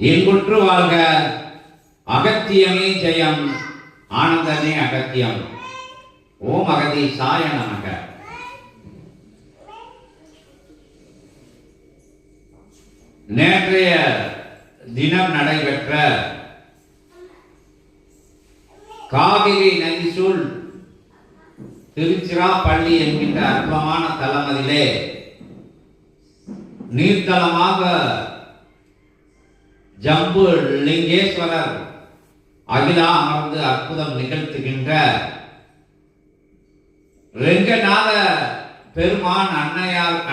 இன்புற்று வாழ்க. அகத்தியமே ஜெயம், ஆனந்தமே அகத்தியம். ஓம் அகதீசாய நமக. நேற்றைய தினம் நடைபெற்ற காவிரி நதிசூழ் திருச்சிராப்பள்ளி என்கின்ற அற்புதமான தலமதிலே நீர்த்தலமாக ஜம்பு லிங்கேஸ்வரர் அகிலா அமர்ந்து அற்புதம் நிகழ்த்துகின்ற ரெங்கநாத பெருமான்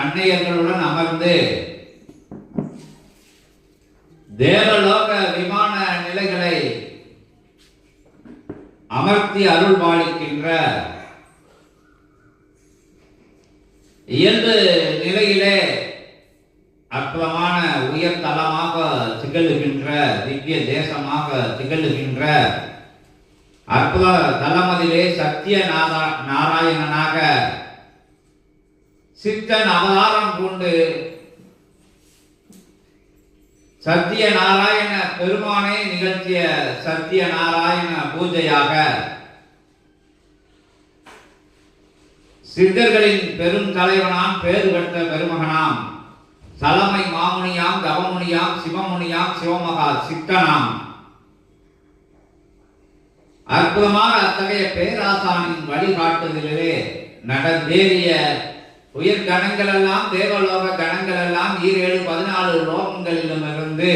அன்னையர்களுடன் அமர்ந்து தேவலோக விமான நிலைகளை அமர்த்தி அருள் பாலிக்கின்ற இயல்பு நிலையிலே அற்புதமான உயர் தலமாக திகழ்கின்ற திவ்ய தேசமாக திகழ்கின்ற அற்புத தலமதிலே சத்திய நாராயணனாக சித்தன் அவதாரம் கொண்டு சத்திய நாராயண பெருமானை நிகழ்த்திய சத்திய நாராயண பூஜையாக சித்தர்களின் பெரும் தலைவனாம் பேறு பெற்ற பெருமகனாம் சலமை மாமுனியாம் தவமுனியாம் சிவமுனியாம் சிவமகா சித்தனாம் அற்புதமாக அத்தகைய பேராசானின் வழிகாட்டுதலிலே நடந்தேறிய உயிர் கணங்கள் எல்லாம் தேவலோக கணங்கள் எல்லாம் 14 லோகங்களிலும் இருந்து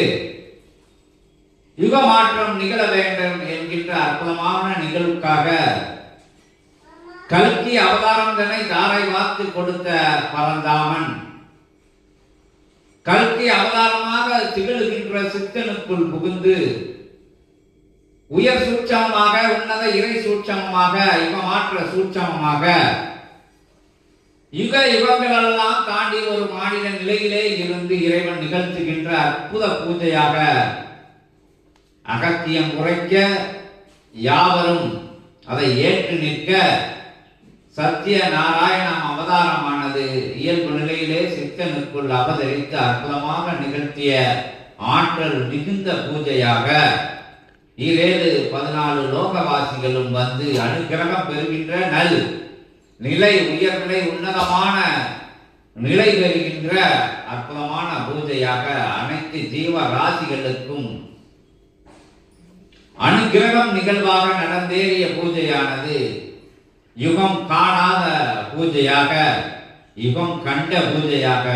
யுக மாற்றம் நிகழ வேண்டும் என்கின்ற அற்புதமான நிகழ்வுக்காக கல்கி அவதாரம் தன்னை தாரை வாத்து கொடுத்த பரந்தாமன் கல்கி அவதாரமாக திகழ்கின்ற சித்தனுக்குள் புகுந்து உயர் சூட்சமமாக உன்னத இறை சூட்சமமாக யுக மாற்ற சூட்சமமாக யுக யுகங்களெல்லாம் தாண்டி ஒரு மாநில நிலையிலே இருந்து இறைவன் நிகழ்த்துகின்ற அற்புத பூஜையாக அகத்தியம் உரைக்க யாவரும் அதை ஏற்று நிற்க சத்திய நாராயணம் அவதாரமானது இயல்பு நிலையிலே சித்தனுக்குள் அவதரித்து அற்புதமாக நிகழ்த்திய ஆற்றல் மிகுந்த பூஜையாக 14 லோகவாசிகளும் வந்து அனுகிரகம் பெறுகின்ற நல் நிலை உயர்நிலை உன்னதமான நிலை பெறுகின்ற அற்புதமான பூஜையாக அனைத்து ஜீவ ராசிகளுக்கும் அனுகிரகம் நிகழ்வாக நடந்தேறிய பூஜையானது யுகம் காணாத பூஜையாக யுகம் கண்ட பூஜையாக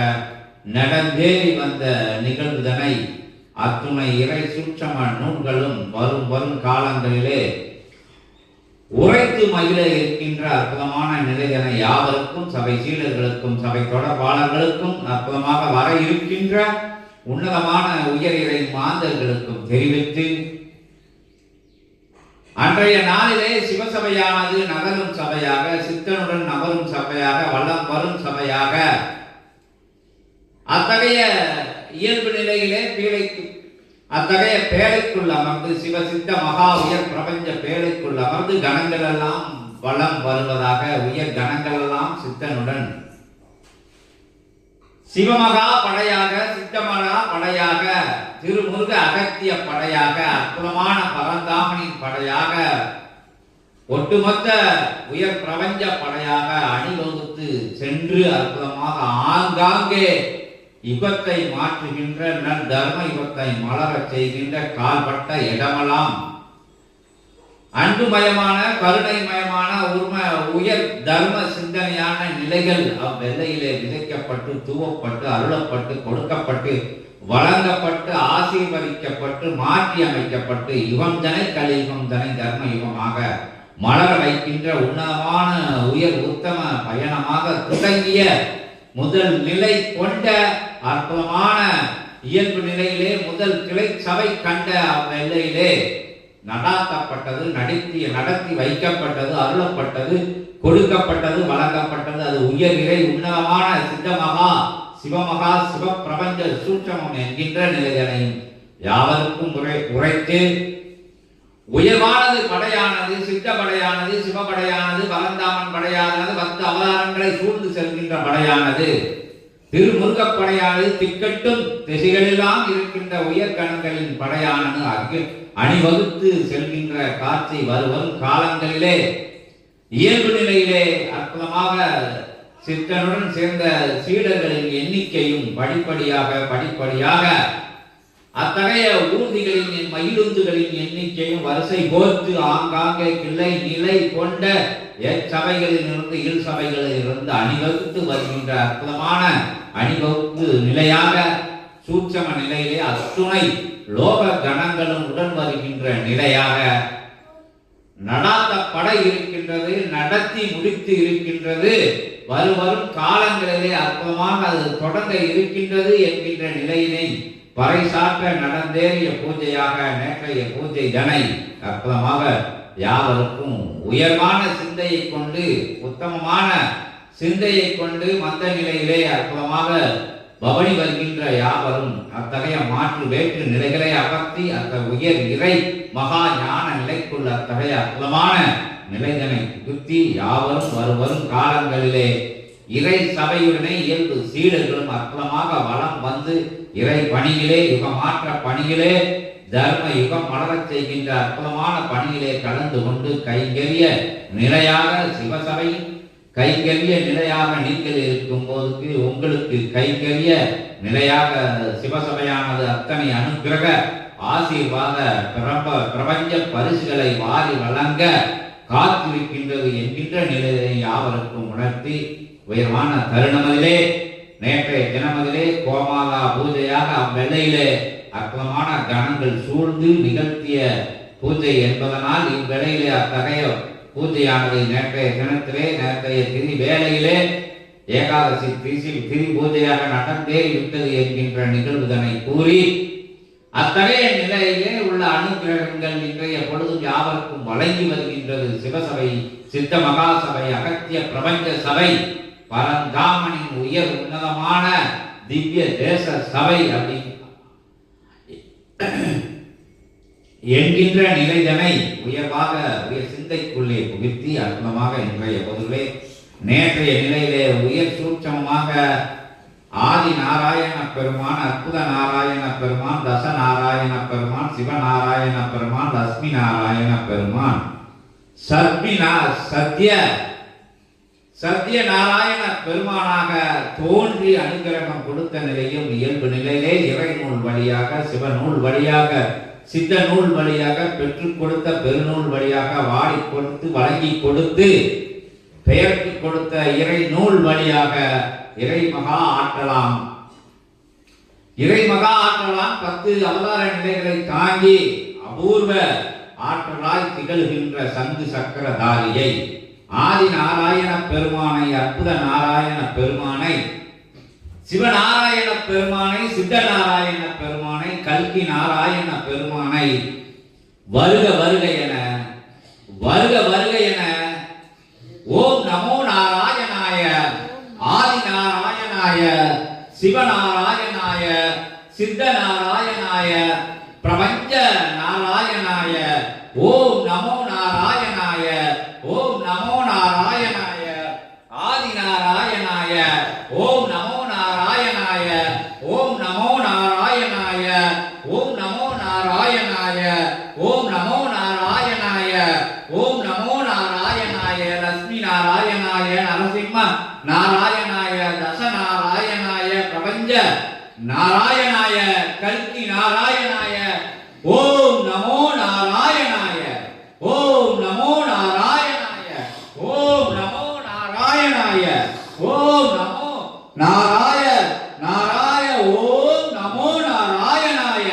நடந்தேறி வந்த நிகழ்வுதனை அத்துணை இறை சூட்சம நூல்களும் வரும் காலங்களிலே உரைத்து மகிழ இருக்கின்ற அற்புதமான நிலைதனை யாவருக்கும் சபை சீடர்களுக்கும் சபை தொடர்பாளர்களுக்கும் அற்புதமாக வர இருக்கின்ற உன்னதமான உயர் இறை மாந்தர்களுக்கும் தெரிவித்து அன்றைய நாளிலே சிவசபையானது நகரும் சபையாக சித்தனுடன் நகரும் சபையாக வல்லம் வரும் சபையாக அத்தகைய இயல்பு நிலையிலே அத்தகைய பேழைக்குள் அமர்ந்து சிவசித்த மகா உயர் பிரபஞ்ச பேழைக்குள் அமர்ந்து கணங்கள் எல்லாம் வளம் வருவதாக உயர் கணங்கள் எல்லாம் சித்தனுடன் சிவமகா படையாக சித்தமகா படையாக திருமுருக அகத்திய படையாக அற்புதமான பரந்தாமனின் படையாக ஒட்டுமொத்த உயர் பிரபஞ்ச படையாக அணிவகுத்து சென்று அற்புதமாக ஆங்காங்கே யுகத்தை மாற்றுகின்ற நல் தர்ம யுகத்தை மலரச் செய்கின்ற கால்பட்ட இடமெல்லாம் அன்புமயமான கருணைமயமான உயர் தர்ம சிந்தனையான நிலைகள் அவ்வெல்லையிலே விதைக்கப்பட்டு தூவப்பட்டு அருளப்பட்டு கொடுக்கப்பட்டு வழங்கப்பட்டு ஆசீர்வதிக்கப்பட்டு மாற்றி அமைக்கப்பட்டு யுகம் தனை கலியுகம் தனை தர்ம யுகமாக மலர வைக்கின்ற உன்னதமான உயர் உத்தம பயணமாக தொடங்கிய முதல் நிலை கொண்ட அற்புதமான இயல்பு நிலையிலே முதல் கிளை சபை கண்ட அவ்வெல்லையிலே நடாத்தப்பட்டது நடத்தி வைக்கப்பட்டது அருளப்பட்டது கொடுக்கப்பட்டது வழங்கப்பட்டது அது உயர் இறை உன்னதமான சித்தமகா சிவமகா சிவ பிரபஞ்ச சூட்சமம் என்கின்ற நிலைகளையும் யாவருக்கும் உரைத்து உயர்வானது படையானது சித்த படையானது சிவபடையானது பரந்தாமன் படையானது 10 அவதாரங்களை சூழ்ந்து செல்கின்ற படையானது திருமுருகப்படையானது திக்கட்டும் திசைகளெல்லாம் இருக்கின்ற உயர்கணங்களின் படையானது அணிவகுத்து செல்கின்ற காட்சி வரும் காலங்களிலே இயல்பு நிலையிலே அற்புதமாக சித்தனுடன் சேர்ந்த சீடர்களின் எண்ணிக்கையும் படிப்படியாக அத்தகைய ஊர்திகளின் மயிலுந்துகளின் எண்ணிக்கையும் வரிசை போர்த்து ஆங்காங்கே கிளை நிலை கொண்ட சபைகளில் இருந்து இல் சபைகளில் இருந்து அணிவகுத்து வருகின்ற அற்புதமான அணிவகுப்பு நிலையாக சூட்சம நிலையிலே அத்துணை லோக கணங்களும் உடன் வருகின்ற நிலையாக நடாத்தப்பட இருக்கின்றது, நடத்தி முடித்து இருக்கின்றது. வரும் காலங்களிலே அற்புதமாக அது தொடங்க இருக்கின்றது என்கின்ற நிலையினை பறைசாற்ற நடந்தேறிய பூஜையாக நேற்றைய பூஜை தனை அற்புதமாக யாவருக்கும் உயர்வான சிந்தையை கொண்டு உத்தமமான சிந்தையை கொண்டு மந்த நிலையிலே அற்புதமாக பவனி வருகின்ற யாவரும் அத்தகைய மாற்று வேற்று நிலைகளை அகற்றி உயர் இறை மகா ஞான நிலைக்குள்ள அத்தகைய அற்புதமான நிலைதனை புகுத்தி யாவரும் வரும் காலங்களிலே இறை சபையுடனே இயல்பு சீடர்களும் அற்புதமாக வளம் வந்து இறை பணியிலே யுகமாற்ற பணியிலே தர்ம யுகம் மலரச் செய்கின்ற அற்புதமான பணியிலே கலந்து கொண்டு கைங்கரிய நிலையாக சிவசபையின் கைங்கரிய நிலையாக நீங்கள் இருக்கும் போதுக்கு உங்களுக்கு கைங்கரிய நிலையாக சிவசபையானது அத்தனை அனுக்கிரக ஆசீர்வாத பிரபஞ்ச பரிசுகளை வாரி வழங்க காத்திருக்கின்றது என்கின்ற நிலையை யாவருக்கும் உணர்த்தி உயர்வான தருணமதிலே நேற்றைய தினமதிலே கோமாதா பூஜையாக அவ்வேளையிலே அற்புதமான கணங்கள் சூழ்ந்து நிகழ்த்திய பூஜை என்பதனால் இவ்வேளையிலே அத்தகைய பூஜையானது நேற்றைய தினத்திலே நேற்றைய திதி வேளையிலே ஏகாதசி திதி பூஜையாக நடந்தேறி விட்டது என்கின்ற நிகழ்வுதனை கூறி அத்தகைய நிலையிலே உள்ள அனுகிரகங்கள் இன்றைய பொழுதும் யாவருக்கும் வழங்கி வருகின்றது. சிவசபை, சித்த மகாசபை, அகத்திய பிரபஞ்ச சபை, பரந்தாமனின் உயர் உன்னதமான திவ்ய தேச சபை அப்படி என்கின்ற நிலைதனை உயர்வாக உயர் சிந்தைக்குள்ளே புகுத்தி அற்புதமாக இன்றைய பொதுவே நேற்றைய நிலையிலே உயர் சூட்சமமாக ஆதி நாராயண பெருமான், அற்புத நாராயண பெருமான், தச நாராயண பெருமான், சிவநாராயண பெருமான், லட்சுமி நாராயண பெருமான், சத்திய நாராயண பெருமானாக தோன்றி அனுகிரகம் கொடுத்த நிலையும் இயல்பு நிலையிலே இறை நூல் வழியாக சிவநூல் வழியாக சித்த நூல் வழியாக பெற்றுக் கொடுத்த பெருநூல் வழியாக வாடி கொடுத்து வழங்கி கொடுத்து பெயர்க்கு கொடுத்த இறை நூல் வழியாக இறை மகா ஆற்றலாம் 10 அவதார நிலைகளை தாங்கி அபூர்வ ஆற்றலாய் திகழ்கின்ற சங்கு சக்கரதாரியை ஆதி நாராயண பெருமானை, அற்புத நாராயண பெருமானை, சிவநாராயண பெருமானை, சித்த நாராயண பெருமானை, கல்கி நாராயண பெருமானை வருக வருக என ஓம் நமோ நாராயணாய, ஆதி நாராயணாய, சிவநாராயணாய, சித்த நாராயணாய, பிரபஞ்ச நாராயணாய, ஓம் நமோ நாராயணாய, ஓம் நமோ நாராயணாய, ஆதி நாராயணாய, ஓம் நமோ நாராயணாய, ஓம் நமோ நாராயணாய, ஓம் நமோ நாராயணாய, ஓம் நமோ நாராயணாய, ஓம் நமோ நாராயணாய, லட்சுமி நாராயணாய, நரசிம்ம நாராயணாய, தச நாராயணாய, பிரபஞ்ச நாராயணாய, கல்கி நாராயணாய, ஓம் நமோ நாராயணாய, ஓம் நமோ நாராயணாய, ஓம் நமோ நாராயணாய, ஓம் நமோ நாராய, ஓம் நமோ நாராயணாய.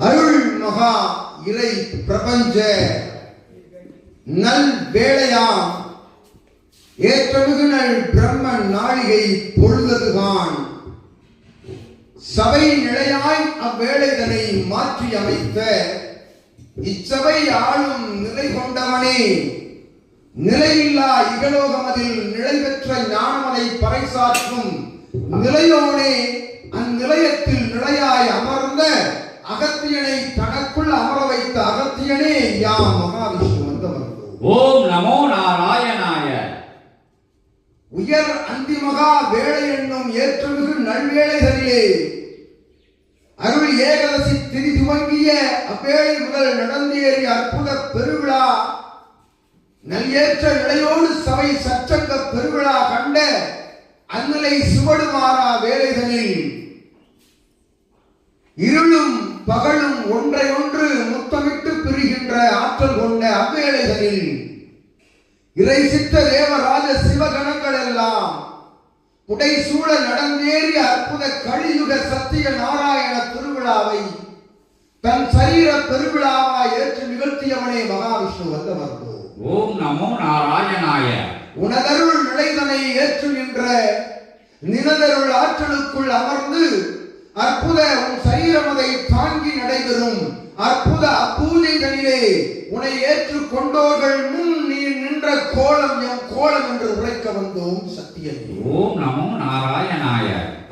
அருள் மகா இறை பிரபஞ்ச நல் வேளையாம் ஏற்றமிகு நல் பிரம்ம நாளிகை பொழுதுகான் சபை நிலையாய் அவ்வேளைதனை மாற்றி அமைத்த இச்சபை ஆளும் நிலை கொண்டவனே, நிலையில்லா இகலோகமதில் நிலை பெற்ற ஞானமலை பறைசாற்றும் நிலையோனே, அந்நிலையத்தில் நிலையாய் அமர்ந்த அகத்தியனை தனக்குள் அமர வைத்த அகத்தியனே யாம் மகாவிஷ்ணு வந்தவர்கள். ஓம் நமோ நாராயணாய. உயர் அந்திமகா வேளை என்னும் ஏற்றமிகு நல்வேளைகளிலே அருள் ஏகாதசி திதி துவங்கிய அவ்வேளை முதல் நடந்தேறிய அற்புத பெருவிழா நல்லேற்ற நிலையோடு சபை சச்சங்க பெருவிழா கண்ட அந்நிலை சுவடுமாறா வேளைகளில் இருளும் பகலும் ஒன்றை ஒன்று முத்தமிட்டு பிரிகின்ற ஆற்றல் கொண்ட அவ்வேளைகளில் இறை சித்த தேவராஜ சிவகணங்கள் எல்லாம் புடைசூழ நடந்தேறிய அற்புத கலியுக சத்திய நாராயண திருவிழாவை தன் சரீர பெருவிழாவாய் ஏற்று நிகழ்த்தியவனே மகாவிஷ்ணு வந்தவர்கள். ஓம் நமோ நாராயணாய. உனதருள் நிலைதனை ஏற்று நின்ற நினதருள் ஆற்றலுக்குள் அமர்ந்து அற்புத உன் சரீரமதை தாங்கி நடைபெறும் அற்புத அப்பூஜைகளிலே உன்னை ஏற்று கொண்டோர்கள் முன் நீ நின்ற கோலம் எம் கோலம் என்று உரைக்க வந்தோம் சத்தியம். ஓம் நமோ நாராயணாய.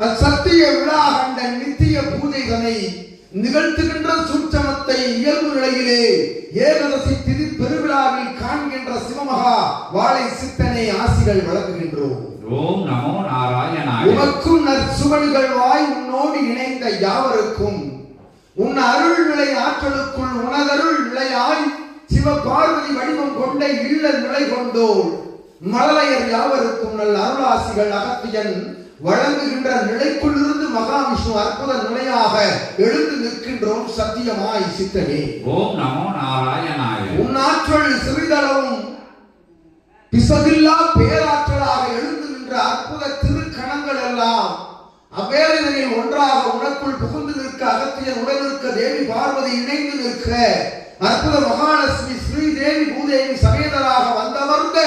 அச்சத்திய விழா கண்ட நித்திய பூஜைகளை நிகழ்த்துகின்ற சூட்சமத்தை இயல்பு நிலையிலே ஏகாதசி திதி பெருவிழாவில் காண்கின்ற சிவமகா வாழை சித்தனை ஆசிகள் வழங்குகின்றோம். ஓம் நமோ நாராயணாய. உனக்கும் நற்சுவடுகள் வாய் உன்னோடு இணைந்த யாவருக்கும் உன் அருள் நிலை ஆற்றலுக்குள் உனதருள் நிலையாய் சிவ பார்வதி வடிவம் கொண்ட இல்ல நிலை கொண்டோர் மழலையர் யாவருக்கும் நல் அருளாசிகள் அகத்தியன் வழங்குகின்ற நிலைக்குள் இருந்து மகாவிஷ்ணு அற்புத நிலையாக எழுந்து நிற்கின்றோம் சத்தியமாய் சித்தனே. ஓம் நமோ நாராயணாய. உன் ஆற்றல் சிறிதளவும் பிசகில்லா பேராற்றலாக எழுந்து நின்ற அற்புத திருக்கணங்கள் எல்லாம் அவ்வேளைகளில் ஒன்றாக உனக்குள் புகுந்து நிற்க அகத்தியன் உடன் நிற்க தேவி பார்வதி இணைந்து நிற்க அற்புத மகாலட்சுமி ஸ்ரீதேவி பூதேவி சமேதராக வந்தமர்ந்த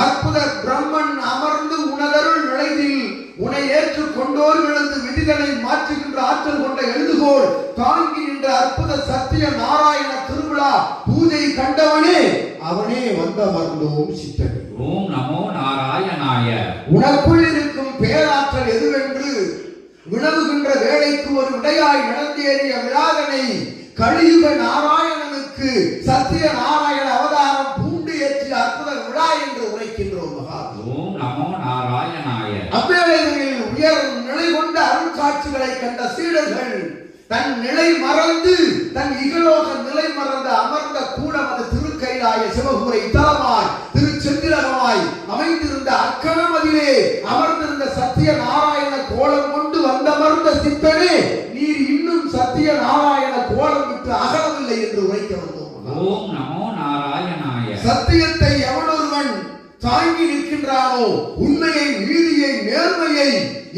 அற்புத பிரம்மன் அமர்ந்து உனதருள் நிலையில் உன்னை ஏற்று கொண்டோர்களது விதிகளை மாற்றுகின்ற ஆற்றல் கொண்ட எழுதுகோள் தாங்கி நின்ற அற்புத சத்திய நாராயண திருவிழா பூஜை கண்டவனே அவனே வந்தமர்ந்தோம் சித்தனே. ஓம் நமோ நாராயணாய. உனக்குள் இருக்கும் பேராற்றல் எதுவென்று வினவுகின்ற வேளைக்கு ஒரு விடையாய் நடந்தேறிய விழாதனை கலியுக நாராயணனுக்கு சத்திய நாராயண அவதாரம் பூண்டு ஏற்றிய அற்புத விழா என்று உரைக்கின்றோம் மகா. ஓம் நமோ நாராயணாய. அவ்வேளைகளில் உயர் நிலை கொண்ட அருள் காட்சிகளை கண்ட சீடர்கள் தன் நிலை மறந்து தன் இகலோக நிலை மறந்து அமர்ந்த கூடமது திருக்கைலாய சிவகுரை தலமாய் திருச்செந்திரகமாய் அமைந்திருந்த அக்கணமதிலே அமர்ந்திருந்த சத்திய நாராயண கோலம் கொண்டு வந்தமர்ந்த சித்தனே நீர் இன்னும் சத்திய நாராயண கோலம் விட்டு அகலவில்லை என்று உரைக்க வந்தோம். ஓம் நமோ நாராயணாய. சத்தியத்தை எவனொருவன் தாங்கி நிற்கின்றானோ உண்மையை நீதியை நேர்மையை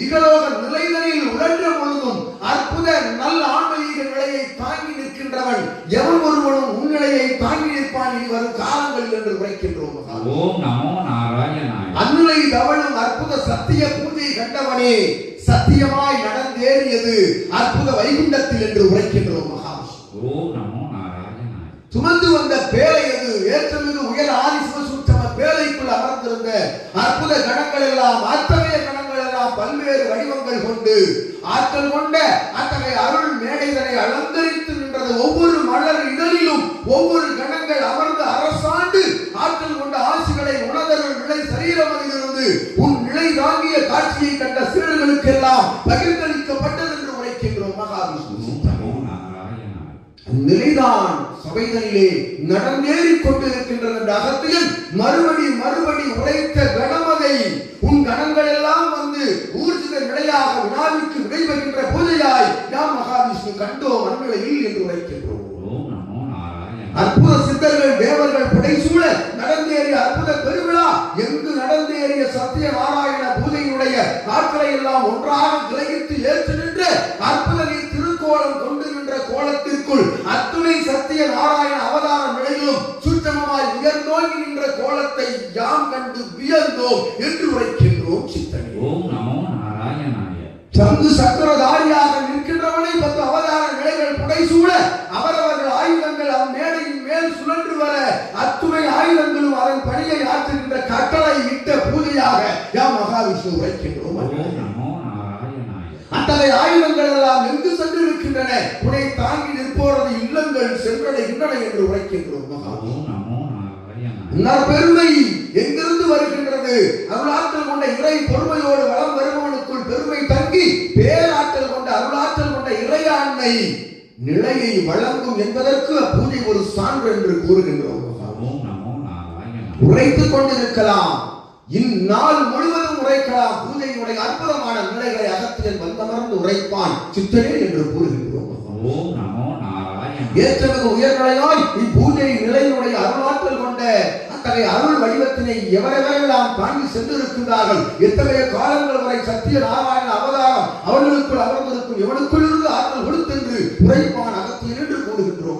இகலோக நிலைதனில் உழன்ற பொழுதும் அற்புத நல்ல ஆன்மீக நிலையை தாங்கி நிற்கின்றவன் எவன் ஒருவனும் உன்னிலையை தாங்கி நிற்பான் இனி வரும் காலங்களில் என்று உரைக்கின்றோம். ஓம் நமோ நாராயணாய. அந்நிலை தவழும் அற்புத சத்திய பூஜை கண்டவனே சத்தியமாய் நடந்தேறியது அற்புத வைகுண்டத்தில் என்று உரைக்கின்றோம் மகாவிஷ்ணு. ஓம் நமோ நாராயணாய. சுமந்து வந்த பேழை அது ஏற்றமிகு உயர் ஆதி சிவசூட்சம பேழைக்குள் அமர்ந்திருந்த அற்புத கணங்கள் எல்லாம் அத்தகைய கணங்கள் எல்லாம் பல்வேறு வடிவங்கள் கொண்டு ஆற்றல் கொண்ட அத்தகைய அருள் மேடைதனை அலங்கரித்து நின்றது. ஒவ்வொரு மலர் இதழிலும் ஒவ்வொரு கணங்கள் அமர்ந்து அரசாண்டு ஆற்றல் கொண்ட ஆசிகளை உணர்தருள் நிலை சரீரமதிலிருந்து உன் நிலை தாங்கிய காட்சியை கண்ட சீடர்களுக்கு எல்லாம் பகிர்ந்தளிக்கப்பட்டது என்று உரைக்கின்றோம் மகாவிஷ்ணு. நிலைதான் சபைகளிலே நடந்தேறிக் கொண்டிருக்கின்றது என்ற அகத்தியன் மறுபடி மறுபடி உரைத்த கணமதை உன் கணங்கள் எல்லாம் வந்து ஊர்ஜித நிலையாக வினாவிற்கு விடைபெறுகின்ற பூஜையாய் நாம் மகாவிஷ்ணு கண்டோம் அந்நிலையில் என்று உரைக்கின்றோம். அற்புத சித்தர்கள் தேவர்கள் புடைசூழ நடந்தேறிய அற்புத பெருவிழா எங்கு நடந்தேறிய சத்திய நாராயண பூஜையினுடைய ஆற்றலை எல்லாம் ஒன்றாக கிரகித்து ஏற்று நின்று அற்புத திருக்கோலம் கொண்டு நின்ற கோலத்திற்குள் அத்துணை சத்திய நாராயண அவதார நிலையிலும் சுற்றமாய் உயர்ந்தோங்கி நின்ற கோலத்தை யாம் கண்டு வியந்தோம் என்று உரைக்கின்றோம் சித்தனே. ஓம் நமோ நாராயணாய. சங்கு சக்கரதாரியாக நிற்கின்றவனை 10 அவதார நிலைகள் புடைசூழ அவரவர்கள் ஆயுதங்கள் அவன் மேடையின் மேல் சுழன்று வர அத்துணை ஆயுதங்களும் அதன் பணியை ஆற்றுகின்ற கட்டளை இட்ட பூஜையாக யாம் மகாவிஷ்ணு உரைக்கின்றோம். ஓம் நமோ நாராயணாய. அந்த அத்தகைய ஆயுதங்கள் எல்லாம் எங்கு சென்று இருக்கின்றன? உன்னை தாங்கி நிற்போரது இல்லங்கள் சென்றடைகின்றன என்று உரைக்கின்றோம். பெருமை எங்கிருந்து வருகின்றது? அருளாற்றல் கொண்ட இறை பொறுமையோடு வளம் வருபவனுக்குள் பெருமை தங்கி பேராற்றல் கொண்ட அருளாற்றல் கொண்ட இறையாண்மை நிலையை வழங்கும் என்பதற்கு பூஜை ஒரு சான்று என்று கூறுகின்றோம். உரைத்துக் கொண்டிருக்கலாம், இந்நாள் முழுவதும் உரைக்கலாம். பூஜையினுடைய அற்புதமான நிலைகளை அகத்தியன் வந்தமர்ந்து உரைப்பான் சித்தனே என்று கூறுகின்றோம். ஏற்றமிகு உயர்நிலையாய் இப்பூஜை நிலையினுடைய அருளாற்றல் கொண்ட அத்தகைய அருள் வடிவத்தினை எவரெவரெல்லாம் தாண்டி சென்றிருக்கின்றார்கள், எத்தகைய காலங்கள் வரை சத்திய நாராயண அவதாரம் அவர்களுக்குள் அமர்ந்திருக்கும் எவனுக்குள் இருந்து ஆற்றல் கொடுத்தென்று உரைப்பான் அகத்தியன் என்று கூறுகின்றோம்.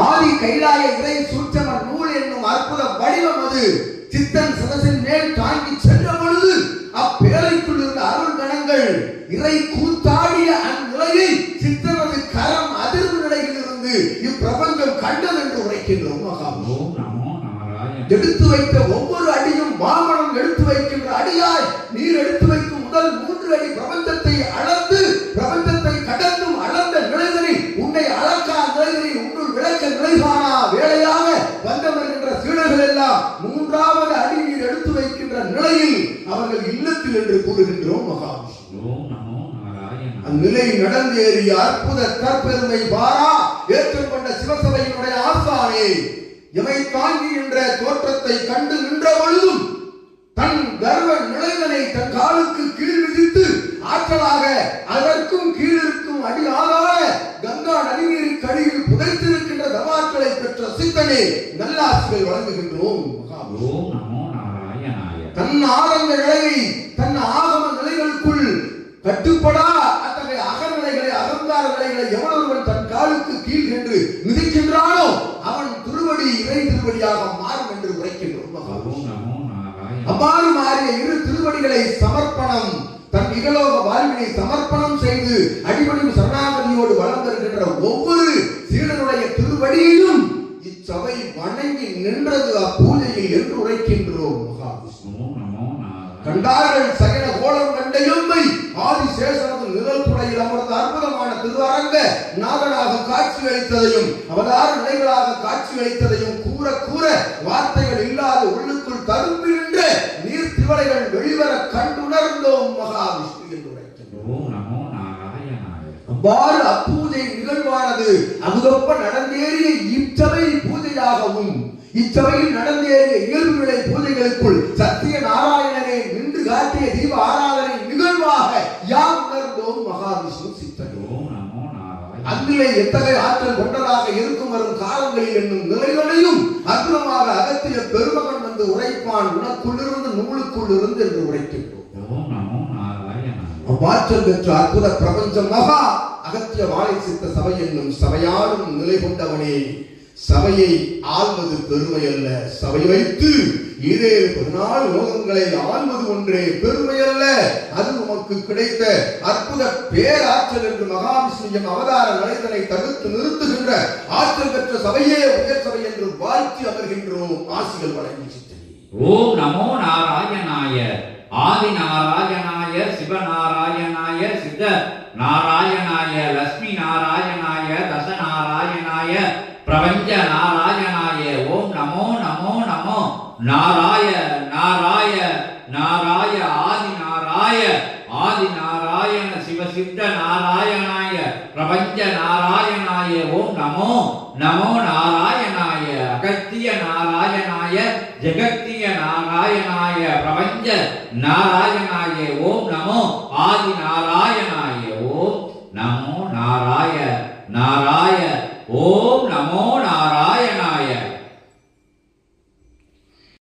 ஆதி கைலாய இறை சூட்சம நூல் என்னும் அற்புத வடிவம் அது சித்தன் சதசின் மேல் தாங்கி சென்ற பொழுது அப்பேரைக்குள் இருந்த அருள் கணங்கள் இறை கூத்தாடிய அந்நிலையை சித்தனது கரம் அதிர்வு நிலையில் இருந்து இப்பிரபஞ்சம் கண்டது என்று உரைக்கின்றோம். எடுத்து வைத்த ஒவ்வொரு அடியும் வாமனம் எடுத்து வைக்கின்ற அடியாய் நீர் எடுத்து வைக்கும் முதல் 3 அடி பிரபஞ்சத்தை அளந்து பிரபஞ்சத்தை கடந்தும் அளந்த நிலைகளில் உன்னை அளக்கா நிலைகளில் உன்னுள் விளக்க நிலைகாணா வேளையாக வந்தவர்கின்ற சீடர்கள் எல்லாம் 3வது அடி நீர் எடுத்து வைக்கின்ற நிலையில் அவர்கள் இல்லத்தில் என்று கூறுகின்றோம். அந்நிலை நடந்தேறிய அற்புத தற்பெருமை பாரா ஏற்றுக்கொண்ட சிவசபையினுடைய ஆசானே எமை தாங்குகின்ற தோற்றத்தை கண்டு நின்ற பொழுதும் தன் கர்வ நிலைதனை தன் காலுக்கு கீழ் விதித்து ஆற்றலாக அதற்கும் கீழிருக்கும் அடி ஆதார கங்கா நதிநீரின் கடியில் புதைத்திருக்கின்ற தவாக்களை பெற்ற சித்தனே நல்லாசிகள் வழங்குகின்றோம். தன் ஆரம்ப நிலையை தன் ஆகம நிலைகளுக்குள் கட்டுப்படா அத்தகைய அகநிலைகளை அகங்கார நிலைகளை எவனொருவன் தன் காலுக்கு கீழ் என்று மிதிக்கின்றானோ அவன் திருவடி இறை திருவடியாக மாறும் என்று உரைக்கின்றோம். அவ்வாறு மாறிய இரு திருவடிகளை சமர்ப்பணம் தன் இகலோக வாழ்வினை சமர்ப்பணம் செய்து அடிபடியும் சரணாகதியோடு வளம் வருகின்ற ஒவ்வொரு சீடனுடைய திருவடியையும் இச்சபை வணங்கி நின்றது அப்பூஜையில் என்று உரைக்கின்றோம். கண்டார்கள் சகல கோலம் கண்ட எம்மை ஆதிசேஷனது நிழல் குடையில் அமர்ந்த அற்புதமான திருவரங்க நாதனாக காட்சி அளித்ததையும் அவதார நிலைகளாக காட்சி அளித்ததையும் கூற கூற வார்த்தைகள் இல்லாத உள்ளுக்குள் தரும்பி நின்ற நீர் திவலைகள் வெளிவர கண்டுணர்ந்தோம் மகாவிஷ்ணு என்று உரைக்கின்றோம். அவ்வாறு அப்பூஜை நிகழ்வானது அமுதப்ப நடந்தேறிய இச்சபை பூஜையாகவும் இச்சபையில் நடந்தேறிய இயல்புநிலை பூஜைகளுக்குள் சத்திய நாராயணனை நின்று காட்டிய தீப ஆராதனை நிகழ்வாக யாம் உணர்ந்தோம் மகாவிஷ்ணு சித்தனோம். அந்நிலை எத்தகைய ஆற்றல் கொண்டதாக இருக்கும் வரும் காலங்களில் என்னும் நிலைகளையும் அற்புதமாக அகத்திய பெருமகன் வந்து உரைப்பான் உனக்குள்ளிருந்து நூலுக்குள் இருந்து என்று உரைக்கின்றோம். அவ்வாற்றல் பெற்ற அற்புத பிரபஞ்சம் மகா அகத்திய வாழை சித்த சபை என்னும் சபையாடும் நிலை கொண்டவனே, சபையை ஆள்வது பெருமை அல்ல, சபை வைத்து இதே 14 லோகங்களை ஆள்வது ஒன்றே பெருமை அல்ல, அது உமக்கு கிடைத்த அற்புத பேராற்றல் என்று மகாவிஷ்ணுவின் அவதார நிலைதனை தடுத்து நிறுத்துகின்ற ஆற்றல் பெற்ற சபையே உயர் சபை என்று வாழ்த்தி அமர்கின்றோம். ஆசிகள் வழங்கி சித்தனே. ஓம் நமோ நாராயணாய ஆதி நாராயணாய சிவநாராயணாய சித்த நாராயணாய லட்சுமி நாராயணாய தச நாராயணாய பிரபஞ்ச நாராயணாய. ஓம் நமோ நமோ நமோ நாராய நாராய நாராய ஆதி நாராய ஆதி நாராயண சிவசித்த நாராயணாய பிரபஞ்ச நாராயணாய. ஓம் நமோ நமோ நாராயணாய அகத்திய நாராயணாய ஜெகத்திய நாராயணாய பிரபஞ்ச நாராயணாய. ஓம் நமோ ஆதி நாராயணாய. ஓம் நமோ நாராய நாராய. ஓம் நமோ நாராயணாய.